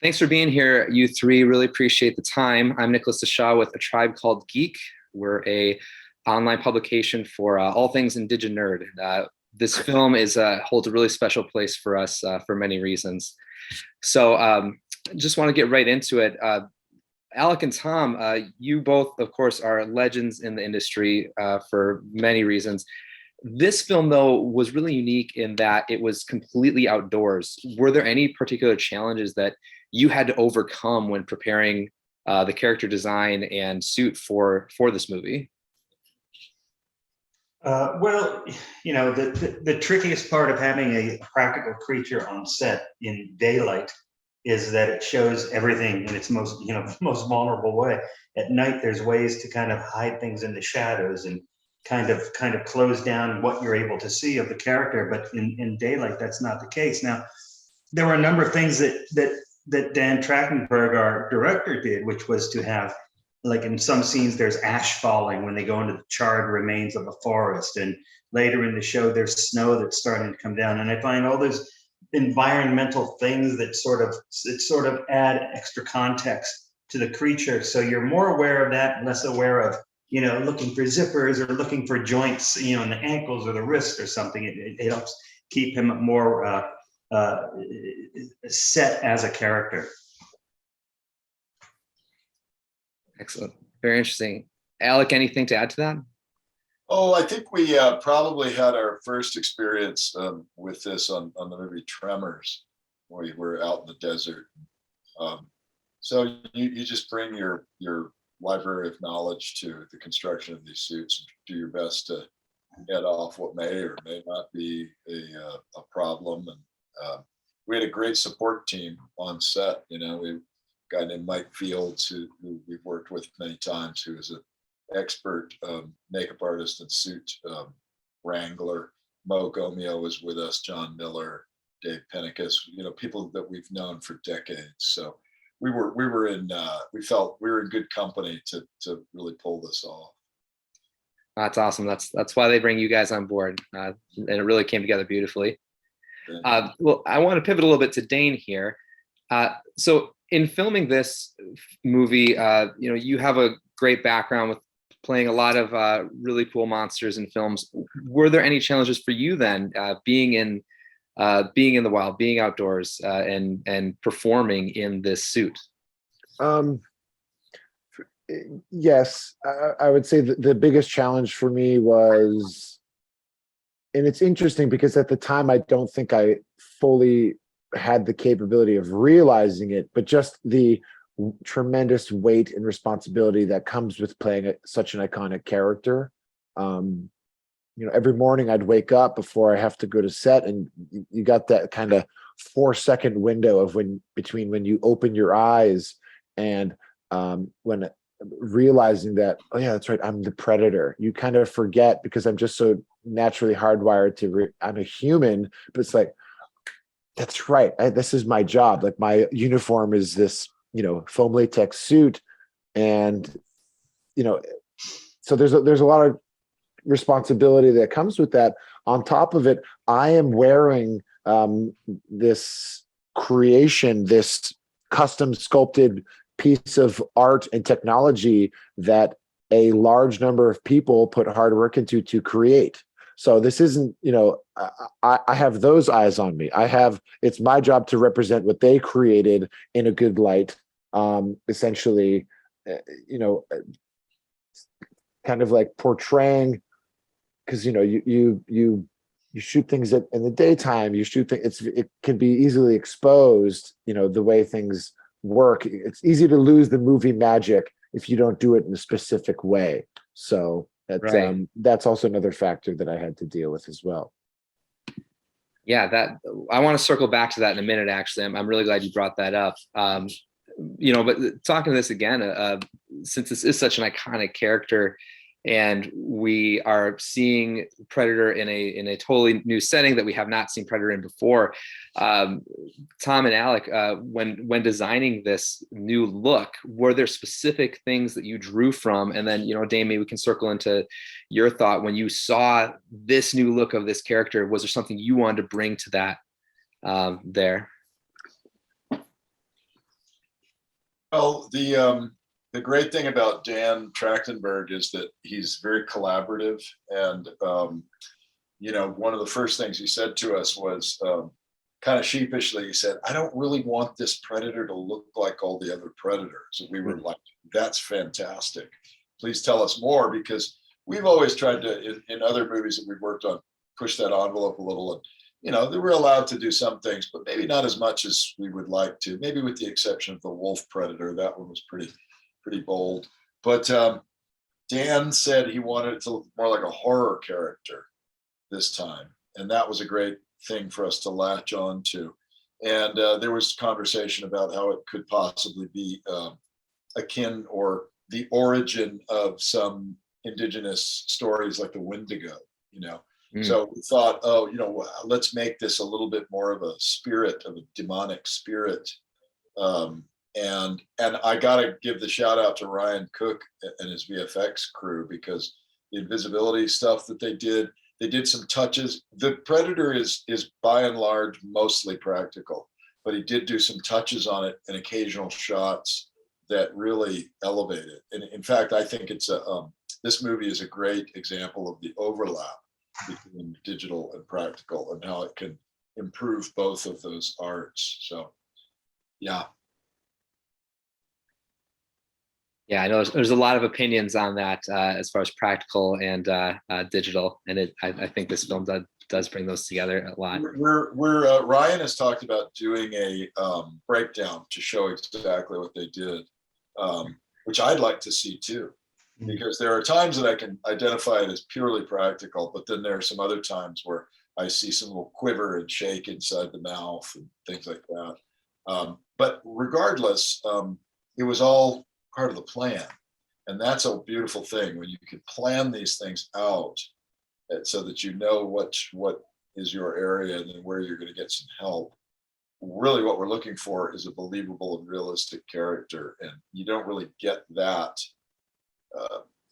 Thanks for being here, you three. Really appreciate the time. I'm Nicholas DeShaw with A Tribe Called Geek. We're a online publication for all things Indigent-Nerd. This film holds a really special place for us for many reasons. So just want to get right into it. Alec and Tom, you both, of course, are legends in the industry for many reasons. This film, though, was really unique in that it was completely outdoors. Were there any particular challenges that you had to overcome when preparing the character design and suit for this movie? Well, you know, the trickiest part of having a practical creature on set in daylight is that it shows everything in its most, most vulnerable way. At night, there's ways to kind of hide things in the shadows and kind of close down what you're able to see of the character. But in daylight, that's not the case. Now, there were a number of things that Dan Trachtenberg, our director, did, which was to have, like, in some scenes, there's ash falling when they go into the charred remains of a forest. And later in the show, there's snow that's starting to come down. And I find all those environmental things that sort of add extra context to the creature. So you're more aware of that, less aware of, looking for zippers or looking for joints, in the ankles or the wrist or something. It helps keep him more set as a character. Excellent. Very interesting. Alec, anything to add to that? Oh, I think we probably had our first experience with this on the movie Tremors. We were out in the desert. So you just bring your library of knowledge to the construction of these suits and do your best to head off what may or may not be a problem. And we had a great support team on set. We a guy named Mike Fields, who we've worked with many times, who is an expert makeup artist and suit wrangler. Mo Gomeo was with us, John Miller, Dave Pennicus, people that we've known for decades. So we felt we were in good company to really pull this off. That's awesome. That's why they bring you guys on board, and it really came together beautifully. Well, I want to pivot a little bit to Dane here. So in filming this movie, you have a great background with playing a lot of really cool monsters in films. Were there any challenges for you then, being in the wild, being outdoors, and performing in this suit? Yes, I would say that the biggest challenge for me was, and it's interesting because at the time I don't think I fully had the capability of realizing it, but just the tremendous weight and responsibility that comes with playing such an iconic character. Every morning I'd wake up before I have to go to set, and you got that kind of 4-second window of between when you open your eyes and when realizing that, oh yeah, that's right, I'm the predator. You kind of forget because I'm just so naturally hardwired I'm a human, but it's like, that's right, this is my job. Like, my uniform is this foam latex suit, and so there's a lot of responsibility that comes with that. On top of it, I am wearing this creation, this custom sculpted piece of art and technology that a large number of people put hard work into to create. So this isn't, I have those eyes on me. It's my job to represent what they created in a good light, essentially, kind of like portraying, because, you shoot things in the daytime, it can be easily exposed, the way things work. It's easy to lose the movie magic if you don't do it in a specific way. So that's also another factor that I had to deal with as well. Yeah, I want to circle back to that in a minute. Actually, I'm really glad you brought that up. But talking to this again, since this is such an iconic character, and we are seeing Predator in a totally new setting that we have not seen Predator in before. Tom and Alec, when designing this new look, were there specific things that you drew from? And then, Dane, maybe we can circle into your thought when you saw this new look of this character. Was there something you wanted to bring to that there? Well, the great thing about Dan Trachtenberg is that he's very collaborative, and one of the first things he said to us was kind of sheepishly, he said, "I don't really want this predator to look like all the other predators." And we were like, "That's fantastic. Please tell us more," because we've always tried to, in other movies that we've worked on, push that envelope a little. And they were allowed to do some things, but maybe not as much as we would like to. Maybe with the exception of the wolf predator, that one was pretty bold. But Dan said he wanted it to look more like a horror character this time, and that was a great thing for us to latch on to. And there was conversation about how it could possibly be akin or the origin of some indigenous stories like the Wendigo. So we thought, let's make this a little bit more of a spirit, of a demonic spirit. And I gotta give the shout out to Ryan Cook and his VFX crew, because the invisibility stuff that they did some touches. The Predator is by and large mostly practical, but he did do some touches on it and occasional shots that really elevate it. And in fact, I think it's this movie is a great example of the overlap between digital and practical and how it can improve both of those arts. So, yeah. Yeah, I know there's a lot of opinions on that as far as practical and digital, and I think this film does bring those together a lot. Ryan has talked about doing a breakdown to show exactly what they did, which I'd like to see too, because there are times that I can identify it as purely practical, but then there are some other times where I see some little quiver and shake inside the mouth and things like that. But regardless, it was all part of the plan. And that's a beautiful thing when you can plan these things out so that you know what is your area and then where you're going to get some help. Really what we're looking for is a believable and realistic character. And you don't really get that.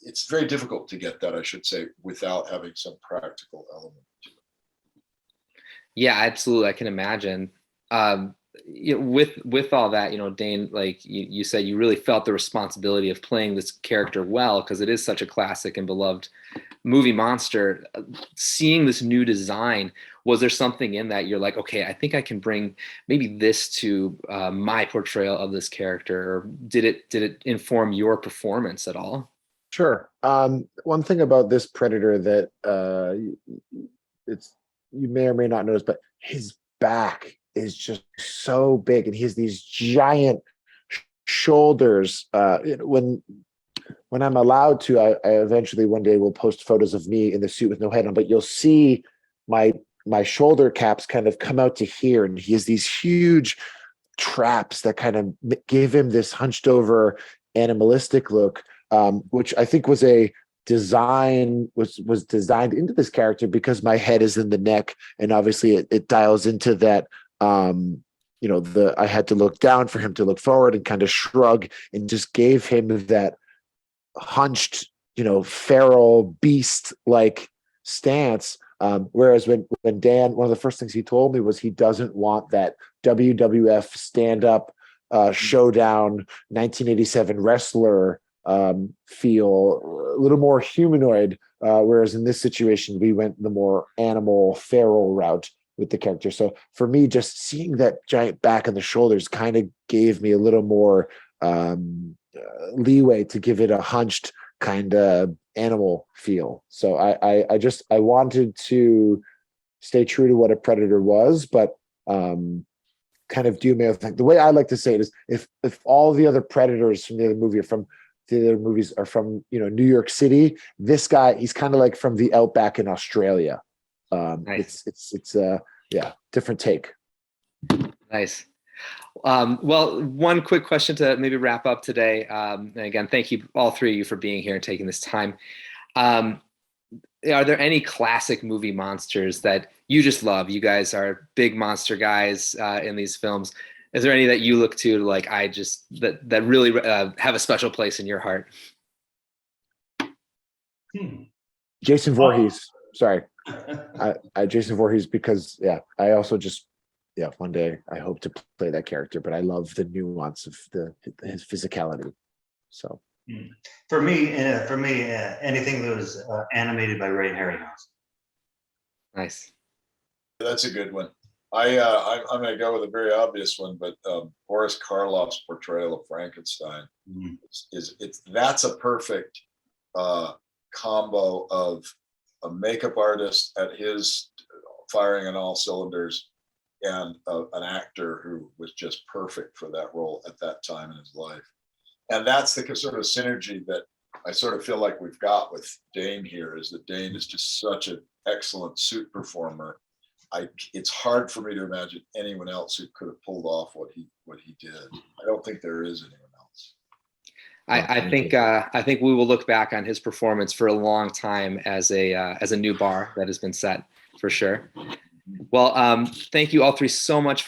It's very difficult to get that, I should say, without having some practical element to it. Yeah, absolutely. I can imagine. With all that, Dane, like you said, you really felt the responsibility of playing this character well, because it is such a classic and beloved movie monster. Seeing this new design, was there something in that you're like, okay, I think I can bring maybe this to my portrayal of this character, or did it inform your performance at all? Sure. One thing about this Predator that you may or may not notice, but his back is just so big, and he has these giant shoulders. When I'm allowed to, I eventually one day will post photos of me in the suit with no head on, but you'll see my shoulder caps kind of come out to here, and he has these huge traps that kind of give him this hunched over animalistic look, which I think was a design was designed into this character because my head is in the neck, and obviously it dials into that. I had to look down for him to look forward, and kind of shrug, and just gave him that hunched, feral beast like stance. Whereas when Dan, one of the first things he told me was he doesn't want that WWF stand-up showdown 1987 wrestler feel, a little more humanoid, whereas in this situation we went the more animal feral route with the character. So for me, just seeing that giant back and the shoulders kind of gave me a little more leeway to give it a hunched kind of animal feel. So I wanted to stay true to what a Predator was, but kind of do my own thing. The way I like to say it is, if all the other Predators from the other movies are from New York City, this guy, he's kind of like from the outback in Australia. Nice. It's different take. Nice. Well, one quick question to maybe wrap up today. And again, thank you, all three of you, for being here and taking this time. Are there any classic movie monsters that you just love? You guys are big monster guys in these films. Is there any that you look to, like, that really have a special place in your heart? Jason Voorhees. Sorry. I Jason Voorhees, because I also just yeah, one day I hope to play that character, but I love the nuance of his physicality. So For me, anything that was animated by Ray Harryhausen. Nice. That's a good one. I'm going to go with a very obvious one, but Boris Karloff's portrayal of Frankenstein that's a perfect combo of a makeup artist at his firing on all cylinders and an actor who was just perfect for that role at that time in his life. And that's the sort of synergy that I sort of feel like we've got with Dane here, is that Dane is just such an excellent suit performer. It's hard for me to imagine anyone else who could have pulled off what he did. I don't think there is anyone else. I think we will look back on his performance for a long time as a new bar that has been set, for sure. Well, thank you all three so much for